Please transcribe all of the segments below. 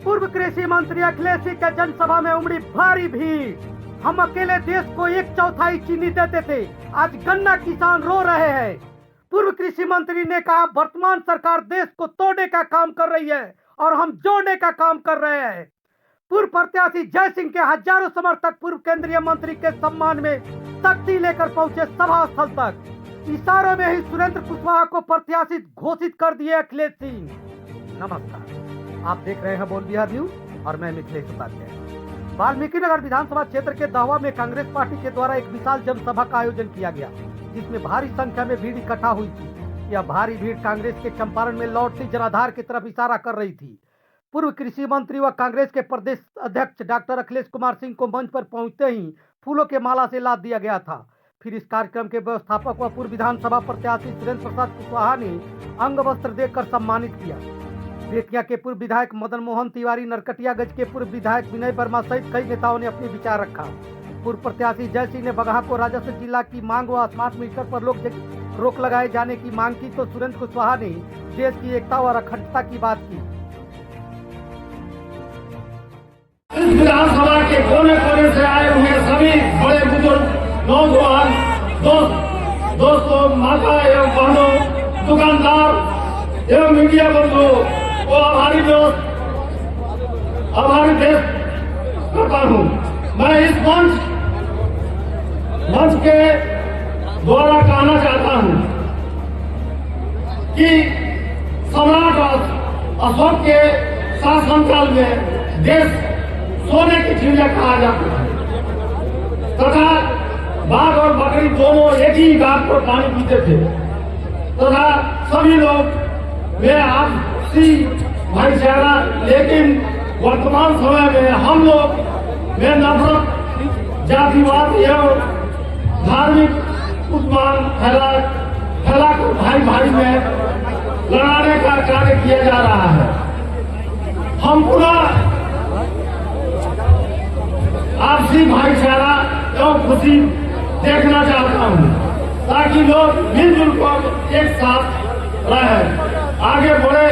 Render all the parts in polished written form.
पूर्व कृषि मंत्री अखिलेश सिंह के जनसभा में उमड़ी भारी भीड़। हम अकेले देश को 1/4 चीनी देते थे, आज गन्ना किसान रो रहे हैं। पूर्व कृषि मंत्री ने कहा, वर्तमान सरकार देश को तोड़ने का काम कर रही है और हम जोड़ने का काम कर रहे हैं। पूर्व प्रत्याशी जय सिंह के हजारों समर्थक पूर्व केंद्रीय मंत्री के सम्मान में तख्ती लेकर पहुंचे सभा स्थल तक। इशारों में ही सुरेंद्र कुशवाहा को प्रत्याशी घोषित कर दिए अखिलेश सिंह। नमस्कार, आप देख रहे हैं बोल बिहार न्यूज और मैं मिथिलेश उपाध्याय। वाल्मीकि नगर विधानसभा क्षेत्र के दावा में कांग्रेस पार्टी के द्वारा एक विशाल जनसभा का आयोजन किया गया, जिसमें भारी संख्या में भीड़ इकट्ठा हुई थी। यह भारी भीड़ कांग्रेस के चंपारण में लौटती जनाधार की तरफ इशारा कर रही थी। पूर्व कृषि मंत्री व कांग्रेस के प्रदेश अध्यक्ष डॉक्टर अखिलेश कुमार सिंह को मंच पर पहुंचते ही फूलों के माला से लाद दिया गया था। फिर इस कार्यक्रम के व्यवस्थापक व पूर्व विधानसभा प्रत्याशी सुरेंद्र प्रसाद कुशवाहा ने अंग वस्त्र देकर सम्मानित किया। बेतिया के पूर्व विधायक मदन मोहन तिवारी, नरकटियागंज के पूर्व विधायक विनय वर्मा सहित कई नेताओं ने अपने विचार रखा। पूर्व प्रत्याशी जय सिंह ने बगहा को राजस्व जिला की मांग व स्मार्ट मीटर पर रोक लगाए जाने की मांग की, तो सुरेंद्र कुशवाहा ने देश की एकता और अखंडता की बात की। इस विधानसभा के कोने कोने से आए हुए सभी बड़े बुजुर्ग, नौजवान, दोस्तों, माता एवं बहनों, दुकानदार एवं मीडिया बंधु को आभारी देश करता हूँ। मैं इस मंच के द्वारा कहना चाहता हूँ कि सम्राट अशोक के शासनकाल में देश सोने की चिड़िया कहा जाता है तथा बाघ और बकरी दोनों एक ही घाट पर पानी पीते थे तथा सभी लोग वे आपसी भाईचारा। लेकिन वर्तमान समय में हम लोग में नफरत, जातिवाद एवं धार्मिक उत्मान फैलाकर भाई में लड़ाने का कार्य किया जा रहा है। हम पूरा आपसी भाईचारा एवं खुशी देखना चाहता हूँ ताकि लोग मिलजुल कर एक साथ रहे, आगे बढ़े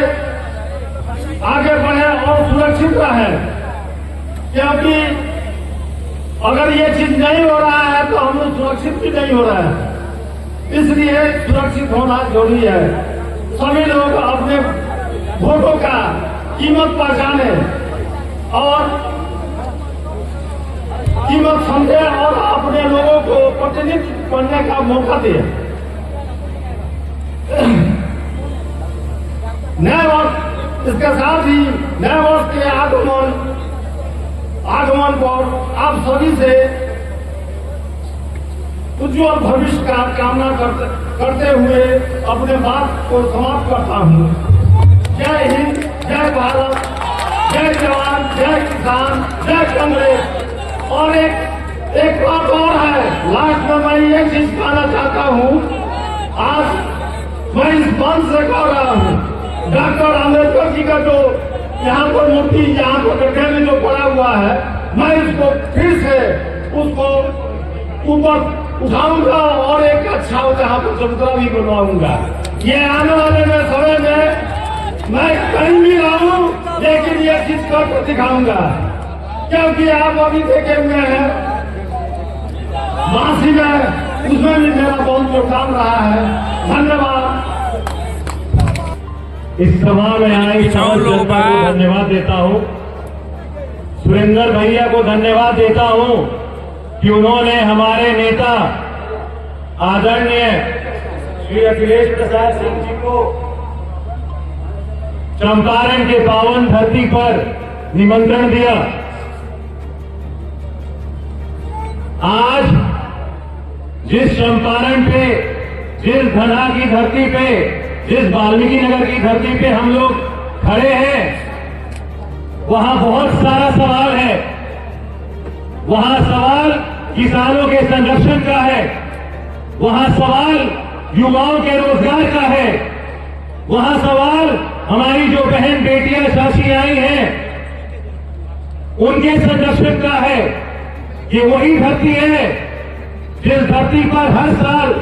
और सुरक्षित रहे। क्योंकि अगर ये चीज नहीं हो रहा है तो हम लोग सुरक्षित भी नहीं हो रहे हैं। इसलिए सुरक्षित होना जरूरी है। सभी लोग अपने वोटों का कीमत पहचाने और कीमत समझे और अपने लोगों को प्रतिनिधित्व करने का मौका दे। नए वर्ष, इसके साथ ही नए वर्ष के आगमन पर आप सभी से उज्जवल भविष्य का कामना करते हुए अपने बात को समाप्त करता हूँ। जय हिंद, जय भारत, जय जवान, जय किसान, जय कांग्रेस। और एक बात और है, लास्ट में मैं ये चीज कहना चाहता हूँ। आज मैं इस मंच से कह रहा हूँ, डॉक्टर अम्बेडकर जी का जो यहाँ पर मूर्ति यहाँ पर गड्ढे में जो पड़ा हुआ है, मैं इसको फिर से उसको ऊपर उठाऊंगा और एक अच्छा यहाँ पर चबूतरा भी बनवाऊंगा। ये आने वाले में समय में मैं कहीं भी रहूं लेकिन ये चीज कर दिखाऊंगा। क्योंकि आप अभी देखे हुए हैं मासी में, उसमें भी मेरा बहुत योगदान रहा है। धन्यवाद। इस सभा में आए जनता को धन्यवाद देता हूँ। सुरेंद्र भैया को धन्यवाद देता हूँ कि उन्होंने हमारे नेता आदरणीय श्री अखिलेश प्रसाद सिंह जी को चंपारण के पावन धरती पर निमंत्रण दिया। आज जिस चंपारण पे, जिस धना की धरती पे, जिस वाल्मीकि नगर की धरती पे हम लोग खड़े हैं, वहां बहुत सारा सवाल है। वहां सवाल किसानों के संरक्षण का है, वहां सवाल युवाओं के रोजगार का है, वहां सवाल हमारी जो बहन बेटियां साथी आई हैं उनके संरक्षण का है। ये वही धरती है जिस धरती पर हर साल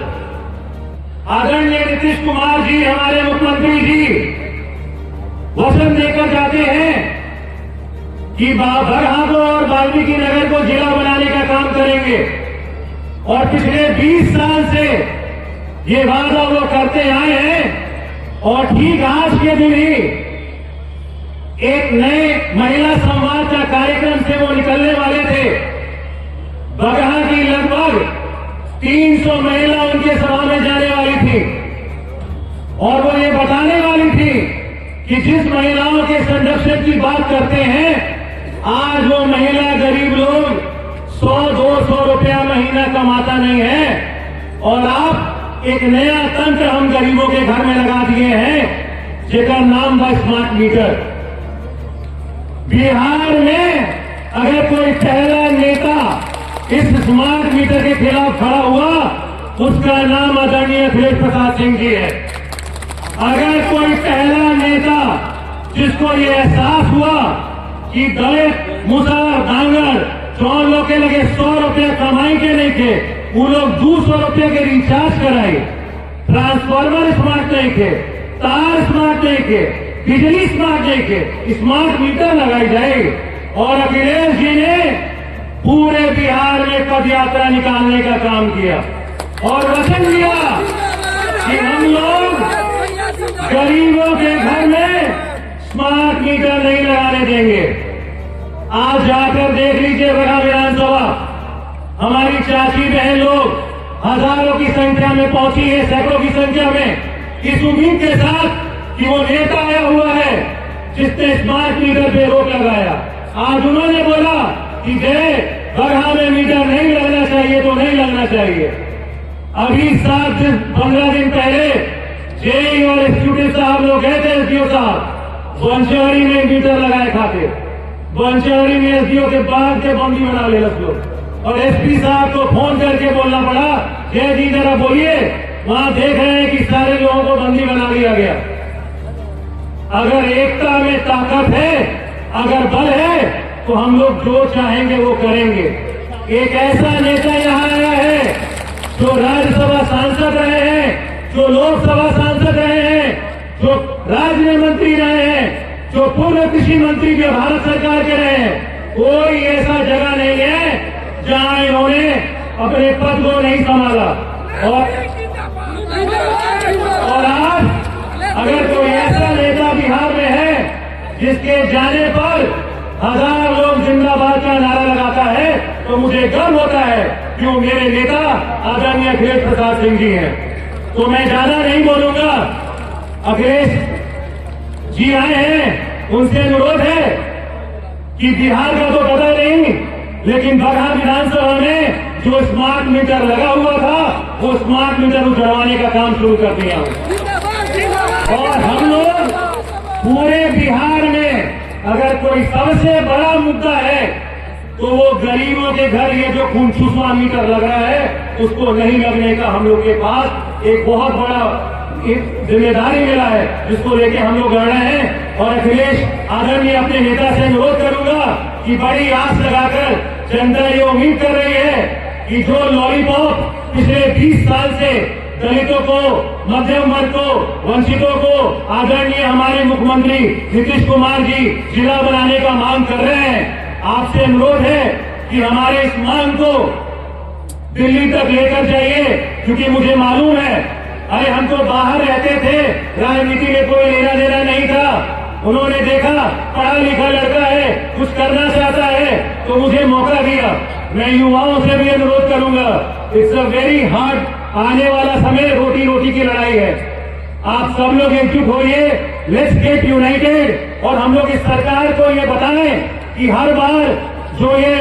आदरणीय नीतीश कुमार जी, हमारे मुख्यमंत्री जी, वचन देकर जाते हैं कि बगहा को और वाल्मीकि नगर को जिला बनाने का काम करेंगे। और पिछले 20 साल से ये वादा वो करते आए हैं और ठीक आज के दिन ही एक नए महिला संवाद का कार्यक्रम से वो निकलने वाले थे। बगहा की लगभग 300 महिला उनके सभा में जाने वाली थी और वो ये बताने वाली थी कि जिस महिलाओं के संरक्षण की बात करते हैं, आज वो महिला गरीब लोग 100-200 रुपया महीना कमाता नहीं है। और आप एक नया तंत्र हम गरीबों के घर में लगा दिए हैं जिसका नाम है स्मार्ट मीटर। बिहार में अगर कोई पहला नेता इस स्मार्ट मीटर के खिलाफ खड़ा हुआ, उसका नाम आदरणीय अखिलेश प्रसाद सिंह जी है। अगर कोई पहला नेता जिसको ये एहसास हुआ कि दलित मुसहर डांगर चौन लोग के लगे 100 रुपया कमाई के नहीं थे, वो लोग 200 रुपये के रिचार्ज कराए, ट्रांसफार्मर स्मार्ट नहीं थे, तार स्मार्ट नहीं थे, बिजली स्मार्ट नहीं थे, स्मार्ट मीटर लगाई जाए। और अखिलेश जी ने पूरे बिहार में पद यात्रा निकालने का काम किया और वचन दिया कि हम लोग गरीबों के घर में स्मार्ट मीटर नहीं लगाने देंगे। आज जाकर देख लीजिए बगहा विधानसभा, हमारी चाची बहन लोग हजारों की संख्या में पहुंची है, सैकड़ों की संख्या में, इस उम्मीद के साथ कि वो नेता आया हुआ है जिसने स्मार्ट मीटर पे रोक लगाया। आज उन्होंने बोला कि जय बगहा में मीटर नहीं लगना चाहिए तो नहीं लगना चाहिए। अभी 15 दिन पहले जेई और एसक्यूटिव साहब लोग गए थे, एसडीओ साहब बंशहरी में मीटर लगाए खाते, बंशहरी में एसडीओ के बाद के बंदी बना ले लोग। और एसपी साहब को फोन करके बोलना पड़ा, जय जी जरा बोलिए, वहां देख रहे हैं कि सारे लोगों को बंदी बना लिया गया। अगर एकता में ताकत है, अगर बल है, तो हम लोग जो चाहेंगे वो करेंगे। एक ऐसा नेता यहाँ आया है जो राज्यसभा सांसद रहे हैं, जो लोकसभा सांसद रहे हैं, जो राज्य मंत्री रहे हैं, जो पूर्व कृषि मंत्री भी भारत सरकार के रहे हैं। कोई ऐसा जगह नहीं है जहां इन्होंने अपने पद को नहीं संभाला। और आज अगर कोई ऐसा नेता बिहार में है जिसके जाने पर 1000 लोग जिंदाबाद का नारा लगाता है, तो मुझे गर्व होता है कि वो मेरे नेता आदरणीय अखिलेश प्रसाद सिंह जी हैं। तो मैं ज्यादा नहीं बोलूंगा, अखिलेश जी आए हैं, उनसे अनुरोध है कि बिहार का तो पता नहीं, लेकिन बगहा विधानसभा में जो स्मार्ट मीटर लगा हुआ था, वो स्मार्ट मीटर उजड़वाने का काम शुरू कर दिया। और हम लोग पूरे बिहार में अगर कोई सबसे बड़ा मुद्दा है तो वो गरीबों के घर ये जो खून चूसवा मीटर लग रहा है, उसको नहीं लगने का हम लोग के पास एक बहुत बड़ा जिम्मेदारी मिला है, जिसको लेके हम लोग लड़ रहे हैं। और अखिलेश आदरणीय अपने नेता से अनुरोध करूंगा कि बड़ी आस लगाकर जनता ये उम्मीद कर रही है कि जो लॉलीपॉप पिछले 20 साल से दलितों को, मध्यम वर्ग को, वंचितों को आदरणीय हमारे मुख्यमंत्री नीतीश कुमार जी जिला बनाने का मांग कर रहे हैं, आपसे अनुरोध है कि हमारे इस मांग को दिल्ली तक लेकर जाइए। क्योंकि मुझे मालूम है, अरे हम तो बाहर रहते थे, राजनीति में कोई लेना देना नहीं था। उन्होंने देखा पढ़ा लिखा लड़का है, कुछ करना चाहता है, तो मुझे मौका दिया। मैं युवाओं से भी अनुरोध करूंगा, इट्स अ वेरी हार्ड, आने वाला समय रोटी रोटी की लड़ाई है। आप सब लोग एकजुट होइए, लेट्स गेट यूनाइटेड। और हम लोग इस सरकार को ये बताएं कि हर बार जो ये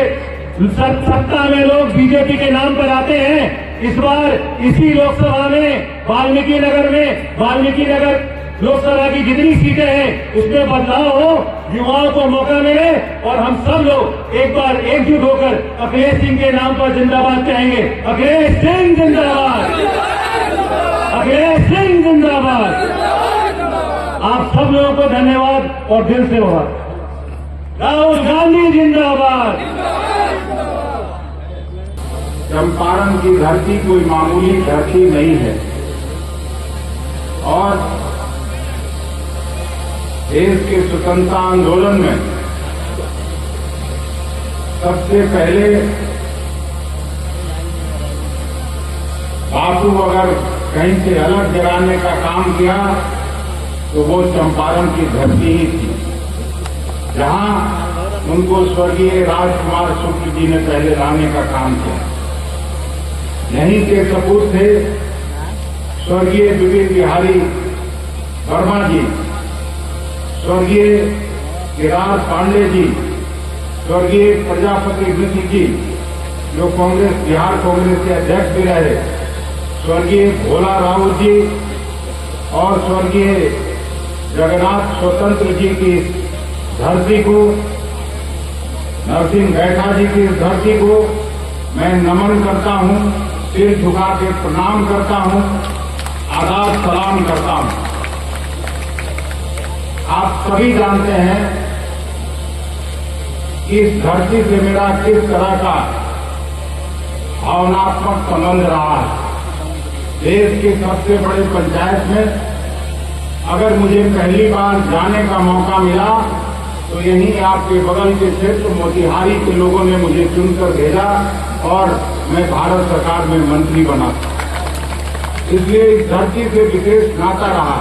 सत्ता में लोग बीजेपी के नाम पर आते हैं, इस बार इसी लोकसभा में वाल्मीकि नगर लोकसभा की जितनी सीटें हैं उसमें बदलाव हो, युवाओं को मौका मिले और हम सब लोग एक बार एकजुट होकर अखिलेश सिंह के नाम पर जिंदाबाद कहेंगे। अखिलेश सिंह जिंदाबाद, अखिलेश सिंह जिंदाबाद। आप सब लोगों को धन्यवाद और दिल से हुआ। राहुल गांधी जिंदाबाद। चंपारण की धरती कोई मामूली धरती नहीं है और देश के स्वतंत्रता आंदोलन में सबसे पहले बापू अगर कहीं से अलग जगाने का काम किया तो वो चंपारण की धरती ही थी, जहां उनको स्वर्गीय राजकुमार शुक्ल जी ने पहले लाने का काम किया। यहीं के सपूत थे स्वर्गीय विपिन बिहारी वर्मा जी, स्वर्गीय केदार पांडे जी, स्वर्गीय प्रजापति मिश्र जी जो बिहार कांग्रेस के अध्यक्ष भी रहे, स्वर्गीय भोला राउत जी और स्वर्गीय जगन्नाथ स्वतंत्र जी की धरती को, नरसिंह बैठा जी की धरती को मैं नमन करता हूं, सिर झुका के प्रणाम करता हूं, आदाब सलाम करता हूं। आप सभी जानते हैं कि इस धरती से मेरा किस तरह का भावनात्मक संबंध रहा है। देश के सबसे बड़े पंचायत में अगर मुझे पहली बार जाने का मौका मिला तो यहीं आपके बगल के क्षेत्र मोतिहारी के लोगों ने मुझे चुनकर भेजा और मैं भारत सरकार में मंत्री बना। इसलिए इस धरती से विशेष नाता रहा।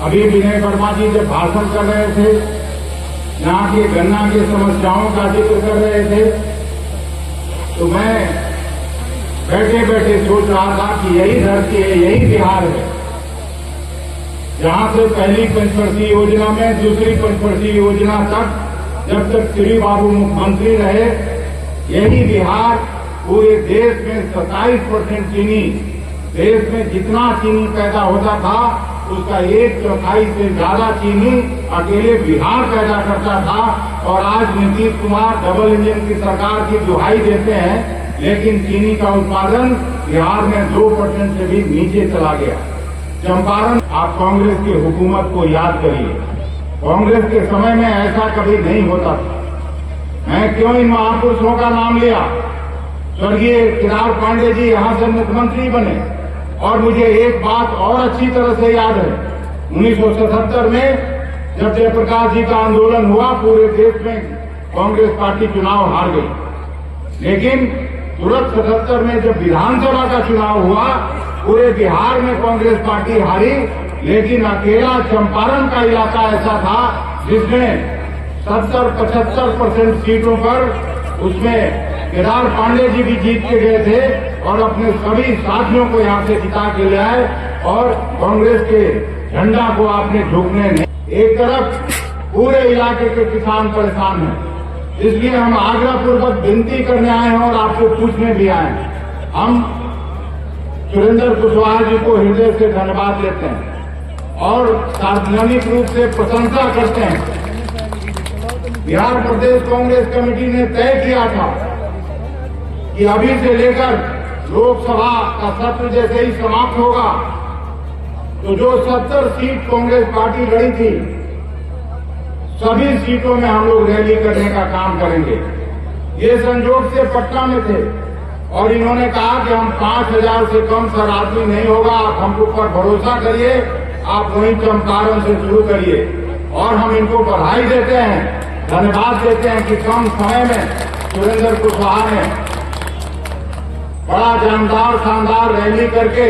अभी विनय वर्मा जी जब भाषण कर रहे थे, यहाँ के गन्ना की समस्याओं का जिक्र कर रहे थे, तो मैं बैठे बैठे सोच रहा था कि यही धरती है, यही बिहार है, जहां से पहली पंचवर्षीय योजना में दूसरी पंचवर्षीय योजना तक जब तक श्री बाबू मुख्यमंत्री रहे, यही बिहार पूरे देश में 27% चीनी, देश में जितना चीनी पैदा होता था उसका 1/4 से ज्यादा चीनी अकेले बिहार पैदा करता था। और आज नीतीश कुमार डबल इंजन की सरकार की दुहाई देते हैं, लेकिन चीनी का उत्पादन बिहार में 2% से भी नीचे चला गया। चंपारण, आप कांग्रेस की हुकूमत को याद करिए, कांग्रेस के समय में ऐसा कभी नहीं होता था। मैं क्यों इन महापुरुषों का नाम लिया? स्वर्गीय केदार पांडे जी यहां से मुख्यमंत्री बने और मुझे एक बात और अच्छी तरह से याद है, 1977 में जब जयप्रकाश जी का आंदोलन हुआ, पूरे देश में कांग्रेस पार्टी चुनाव हार गई, लेकिन तुरंत 77 में जब विधानसभा का चुनाव हुआ, पूरे बिहार में कांग्रेस पार्टी हारी, लेकिन अकेला चंपारण का इलाका ऐसा था जिसमें 70-75% सीटों पर उसमें केदार पांडे जी भी जीत के गए थे और अपने सभी साथियों को यहां से जिता के ले आए और कांग्रेस के झंडा को आपने झुकने नहीं। एक तरफ पूरे इलाके के किसान परेशान हैं, इसलिए हम आग्रहपूर्वक विनती करने आए हैं और आपको पूछने भी आए हैं। हम सुरेंद्र कुशवाहा जी को हृदय से धन्यवाद देते हैं और सार्वजनिक रूप से प्रशंसा करते हैं। बिहार प्रदेश कांग्रेस कमेटी ने तय किया था कि अभी से लेकर लोकसभा का सत्र जैसे ही समाप्त होगा तो जो 70 सीट कांग्रेस पार्टी लड़ी थी, सभी सीटों में हम लोग रैली करने का काम करेंगे। ये संजोग से पटना में थे और इन्होंने कहा कि हम 5000 से कम सर आदमी नहीं होगा, आप हम ऊपर भरोसा करिए, आप वहीं चंपारण से शुरू करिए। और हम इनको बधाई देते हैं, धन्यवाद देते हैं कि कम समय में सुरेंद्र कुशवाहा ने बड़ा जानदार शानदार रैली करके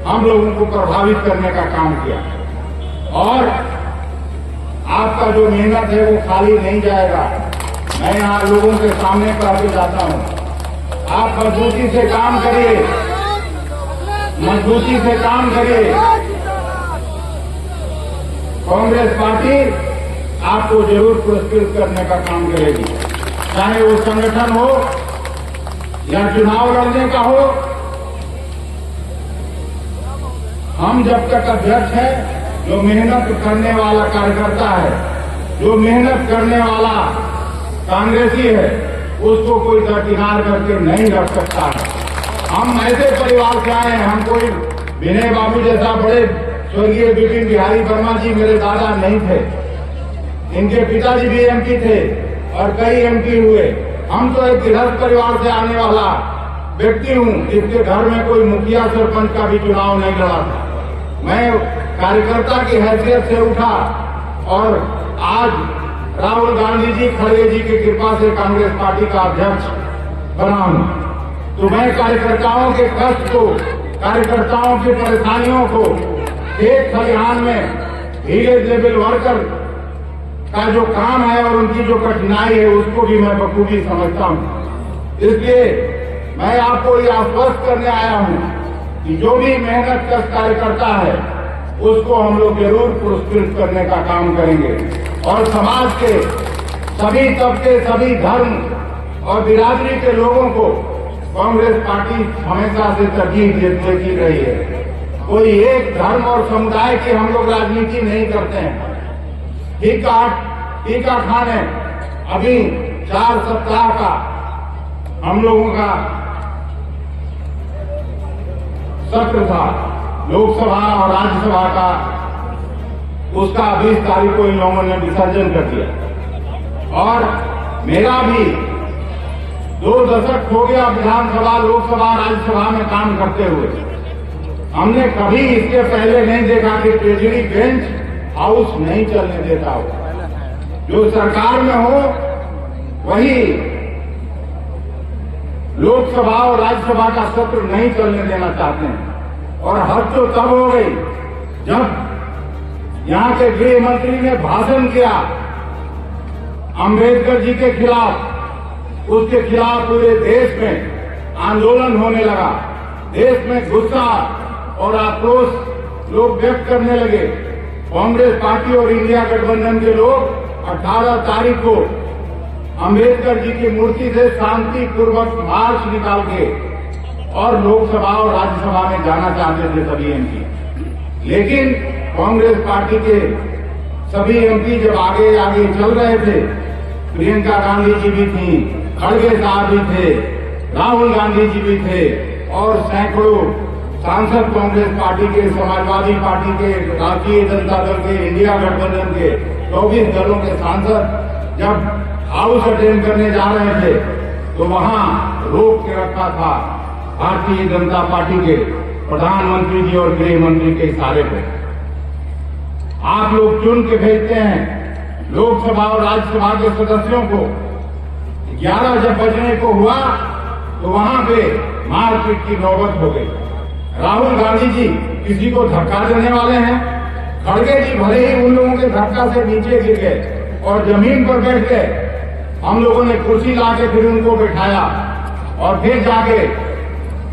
हम लोगों को प्रभावित करने का काम किया। और आपका जो मेहनत है वो खाली नहीं जाएगा। मैं यहाँ लोगों के सामने करके जाता हूँ, आप मजबूती से काम करिए, मजबूती से काम करिए। कांग्रेस पार्टी आपको जरूर पुरस्कृत करने का काम करेगी, चाहे वो संगठन हो या चुनाव लड़ने का हो। हम जब तक अध्यक्ष हैं, जो मेहनत करने वाला कार्यकर्ता है, जो मेहनत करने वाला कांग्रेसी है, उसको कोई दरकिनार करके नहीं रख सकता है। हम ऐसे परिवार से आए हैं, हम कोई विनय बाबू जैसा बड़े स्वर्गीय विपिन बिहारी वर्मा जी मेरे दादा नहीं थे, इनके पिताजी भी एमपी थे और कई एमपी हुए। हम तो एक गृहस्थ परिवार से आने वाला व्यक्ति हूं, जिसके घर में कोई मुखिया सरपंच का भी चुनाव नहीं लड़ा था। मैं कार्यकर्ता की हैसियत से उठा और आज राहुल गांधी जी खड़गे जी की कृपा से कांग्रेस पार्टी का अध्यक्ष बना हूं, तो मैं कार्यकर्ताओं के कष्ट को, कार्यकर्ताओं की परेशानियों को, खेत खलिहान में विलेज लेवल वर्कर का जो काम है और उनकी जो कठिनाई है उसको भी मैं बखूबी समझता हूं। इसलिए मैं आपको ये आश्वस्त करने आया हूं कि जो भी मेहनत कश कार्यकर्ता है उसको हम लोग जरूर पुरस्कृत करने का काम करेंगे और समाज के सभी तबके, सभी धर्म और बिरादरी के लोगों को कांग्रेस पार्टी हमेशा से तरजीह देती रही है। कोई एक धर्म और समुदाय की हम लोग राजनीति नहीं करते हैं। टीका खाने अभी 4 सप्ताह का हम लोगों का सत्र था लोकसभा और राज्यसभा का, उसका 20 तारीख को इन लोगों ने विसर्जन कर दिया और मेरा भी 2 दशक हो गया विधानसभा, लोकसभा, राज्यसभा में काम करते हुए। हमने कभी इसके पहले नहीं देखा कि ट्रेजरी बेंच हाउस नहीं चलने देता हो। जो सरकार में हो वही लोकसभा और राज्यसभा का सत्र नहीं चलने देना चाहते हैं। और हद तो तब हो गई जब यहां के गृह मंत्री ने भाषण किया अंबेडकर जी के खिलाफ। उसके खिलाफ पूरे देश में आंदोलन होने लगा। देश में गुस्सा और आक्रोश लोग व्यक्त करने लगे। कांग्रेस पार्टी और इंडिया गठबंधन के लोग 18 तारीख को अंबेडकर जी की मूर्ति से शांतिपूर्वक मार्च निकाल के और लोकसभा और राज्यसभा में जाना चाहते थे सभी एमपी। लेकिन कांग्रेस पार्टी के सभी एमपी जब आगे आगे चल रहे थे, प्रियंका गांधी जी भी थी, खड़गे साहब भी थे, राहुल गांधी जी भी थे और सैकड़ों सांसद कांग्रेस पार्टी के, समाजवादी पार्टी के, राष्ट्रीय जनता दल के, इंडिया गठबंधन के 24 दलों के सांसद जब हाउस अटेंड करने जा रहे थे तो वहां रोक के रखा था भारतीय जनता पार्टी के प्रधानमंत्री जी और गृह मंत्री के इशारे पर। आप लोग चुन के भेजते हैं लोकसभा और राज्यसभा के सदस्यों को। 11 जब बजने को हुआ तो वहां पे मारपीट की नौबत हो गई। राहुल गांधी जी किसी को धक्का देने वाले हैं। खड़गे जी भले ही उन लोगों के धक्का से नीचे गिर गए और जमीन पर बैठ गए। हम लोगों ने कुर्सी लाके फिर उनको बैठाया और फिर जाके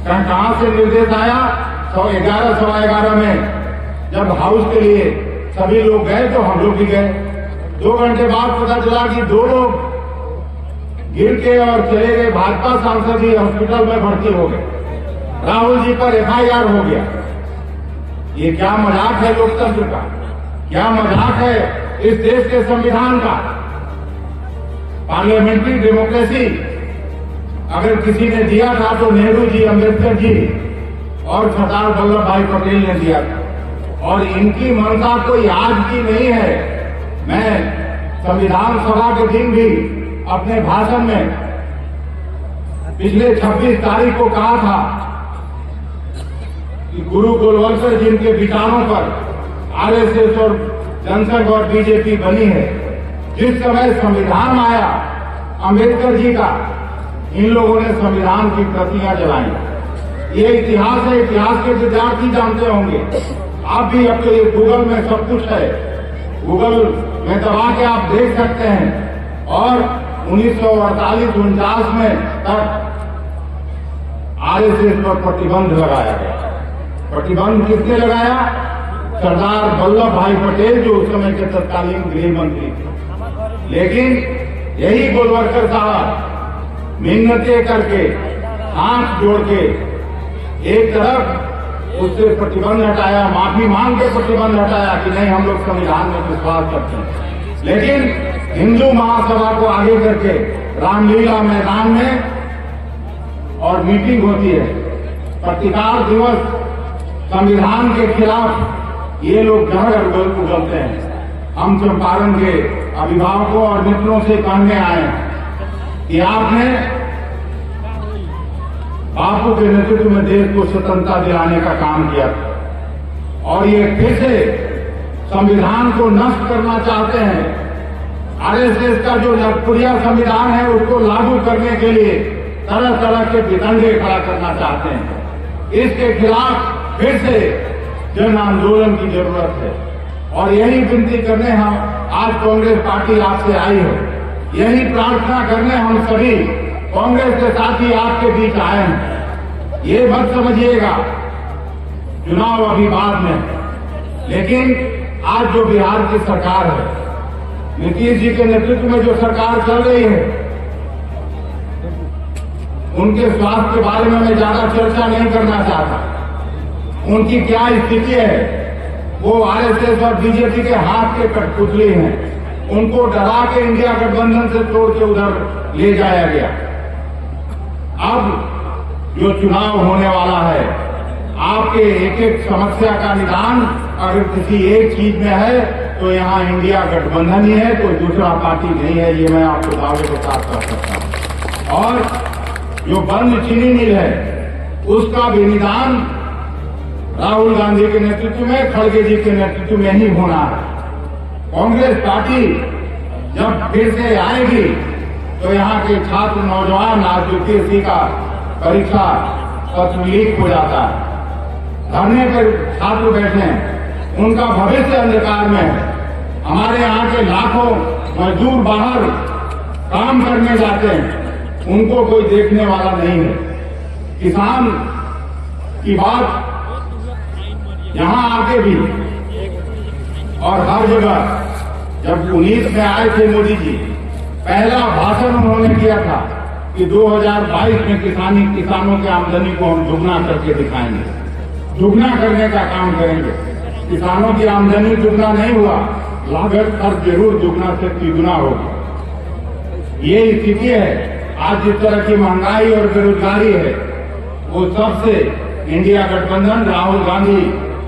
कहां से निर्देश आया 11:15 सवा 11 में जब हाउस के लिए सभी लोग गए तो हम लोग भी गए। 2 घंटे बाद पता चला कि 2 लोग गिर के और चले गए। भाजपा सांसद ही हॉस्पिटल में भर्ती हो गए। राहुल जी पर FIR हो गया। ये क्या मजाक है लोकतंत्र का? क्या मजाक है इस देश के संविधान का? पार्लियामेंट्री डेमोक्रेसी अगर किसी ने दिया था तो नेहरू जी, अंबेडकर जी और सरदार वल्लभ भाई पटेल ने दिया था। और इनकी मनसा कोई आज की नहीं है। मैं संविधान सभा के दिन भी अपने भाषण में पिछले 26 तारीख को कहा था कि गुरु गोलवलकर जिनके विचारों पर RSS और जनसंघ और बीजेपी बनी है, जिस समय संविधान आया अंबेडकर जी का, इन लोगों ने संविधान की प्रतियां जलाई। ये इतिहास है, इतिहास के विद्यार्थी जानते होंगे। आप भी अब तो ये गूगल में सब कुछ है, गूगल में दबा के आप देख सकते हैं। और 1948-49 में तक RSS पर प्रतिबंध लगाया गया। प्रतिबंध किसने लगाया? सरदार वल्लभ भाई पटेल, जो उस समय के तत्कालीन गृह मंत्री थे। लेकिन यही गोलवलकर साहब मिन्नतें करके, हाथ जोड़ के एक तरफ उससे प्रतिबंध हटाया, माफी मांग के प्रतिबंध हटाया कि नहीं, हम लोग संविधान में विश्वास करते हैं। लेकिन हिंदू महासभा को आगे करके रामलीला मैदान में और मीटिंग होती है, प्रतिकार दिवस, संविधान के खिलाफ ये लोग घर उगलते हैं। हम चंपारण के अभिभावकों और मित्रों से कहने आए कि आपने बापू के नेतृत्व में देश को स्वतंत्रता दिलाने का काम किया और ये फिर से संविधान को नष्ट करना चाहते हैं। आरएसएस का जो नरपुरिया संविधान है उसको लागू करने के लिए तरह तरह के वितंडे खड़ा करना चाहते हैं। इसके खिलाफ फिर से जन आंदोलन की जरूरत है और यही विनती करने हम आज कांग्रेस पार्टी आपसे आई है, यही प्रार्थना करने हम सभी कांग्रेस के साथी आपके बीच आए हैं। ये मत समझिएगा चुनाव अभी बाद में, लेकिन आज जो बिहार की सरकार है, नीतीश जी के नेतृत्व में जो सरकार चल रही है, उनके स्वास्थ्य के बारे में मैं ज्यादा चर्चा नहीं करना चाहता। उनकी क्या स्थिति है, वो आरएसएस और बीजेपी के हाथ के कठपुतली हैं। उनको डरा के इंडिया गठबंधन से तोड़ के उधर ले जाया गया। अब जो चुनाव होने वाला है, आपके एक एक समस्या का निदान अगर किसी एक चीज में है तो यहाँ इंडिया गठबंधन ही है, कोई दूसरा पार्टी नहीं है। ये मैं आपको दावे के साथ कह सकता हूँ। और जो बंद चीनी मिल है उसका भी निदान राहुल गांधी के नेतृत्व में, खड़गे जी के नेतृत्व में ही होना है। कांग्रेस पार्टी जब फिर से आएगी तो यहाँ के छात्र नौजवान, आज यूपीएससी का परीक्षा पत्र लीक हो जाता है, धरने पर छात्र बैठे हैं, उनका भविष्य अंधकार में है। हमारे यहाँ के लाखों मजदूर बाहर काम करने जाते हैं, उनको कोई देखने वाला नहीं है। किसान की बात यहां आके भी और हर जगह, जब 19 में आए थे मोदी जी, पहला भाषण उन्होंने किया था कि 2022 में किसानों की आमदनी को हम दुगना करके दिखाएंगे, दुगना करने का काम करेंगे। किसानों की आमदनी दुगना नहीं हुआ, लागत खर्च जरूर दुगना से तिगुना होगी। ये स्थिति है। आज जिस तरह की महंगाई और बेरोजगारी है, वो सबसे इंडिया गठबंधन, राहुल गांधी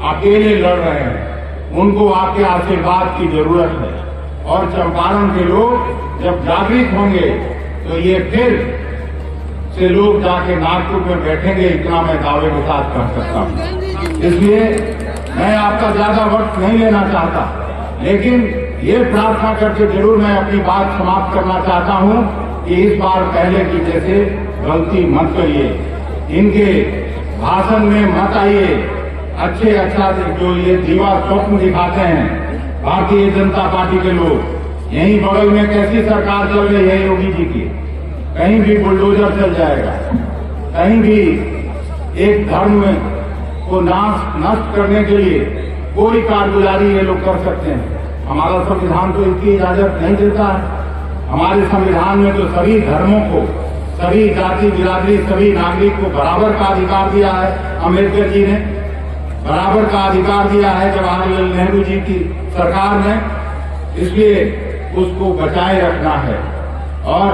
अकेले लड़ रहे हैं। उनको आपके आशीर्वाद की जरूरत है। और चंपारण के लोग जब जागृत होंगे तो ये फिर से लोग जाके नागपुर में बैठेंगे, इतना मैं दावे के साथ कह सकता हूं। इसलिए मैं आपका ज्यादा वक्त नहीं लेना चाहता, लेकिन ये प्रार्थना करके जरूर मैं अपनी बात समाप्त करना चाहता हूं कि इस बार पहले की जैसे गलती मत करिए, इनके भाषण में मत आइए। अच्छा जो ये दीवा स्वप्न दिखाते हैं भारतीय जनता पार्टी के लोग, यहीं बगल में कैसी सरकार चल रही है योगी जी की, कहीं भी बुलडोजर चल जाएगा, कहीं भी एक धर्म को नष्ट करने के लिए कोई कारगुजारी ये लोग कर सकते हैं। हमारा संविधान तो इसकी इजाजत नहीं देता है। हमारे संविधान में तो सभी धर्मों को, सभी जाति बिरादरी, सभी नागरिक को बराबर का अधिकार दिया है। अम्बेडकर जी ने बराबर का अधिकार दिया है जवाहरलाल नेहरू जी की सरकार ने, इसलिए उसको बचाए रखना है। और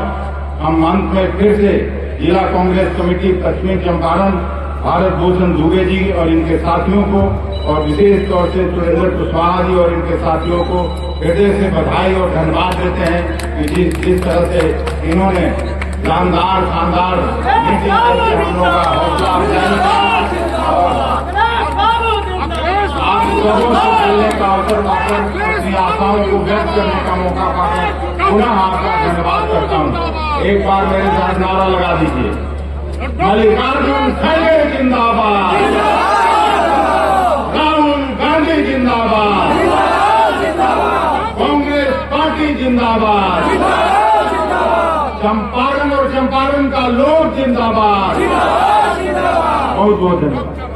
हम अंत में फिर से जिला कांग्रेस कमेटी पश्चिमी चंपारण भारत भूषण दुबे जी और इनके साथियों को, और विशेष तौर से सुरेंद्र कुशवाहा जी और इनके साथियों को हृदय से बधाई और धन्यवाद देते हैं कि जिस तरह से इन्होंने शानदार मीटिंग करके हम लोगों का हौसला अफजाई आप लोगों से मिलने का अवसर पाकर अपनी आशाओं को व्यक्त करने का मौका पाकर पुनः आपका धन्यवाद करता हूँ। एक बार मेरे साथ नारा लगा दीजिए, मल्लिकार्जुन खड़गे जिंदाबाद, राहुल गांधी जिंदाबाद, कांग्रेस पार्टी जिंदाबाद, चंपारण और चंपारण का लोग जिंदाबाद। बहुत बहुत धन्यवाद।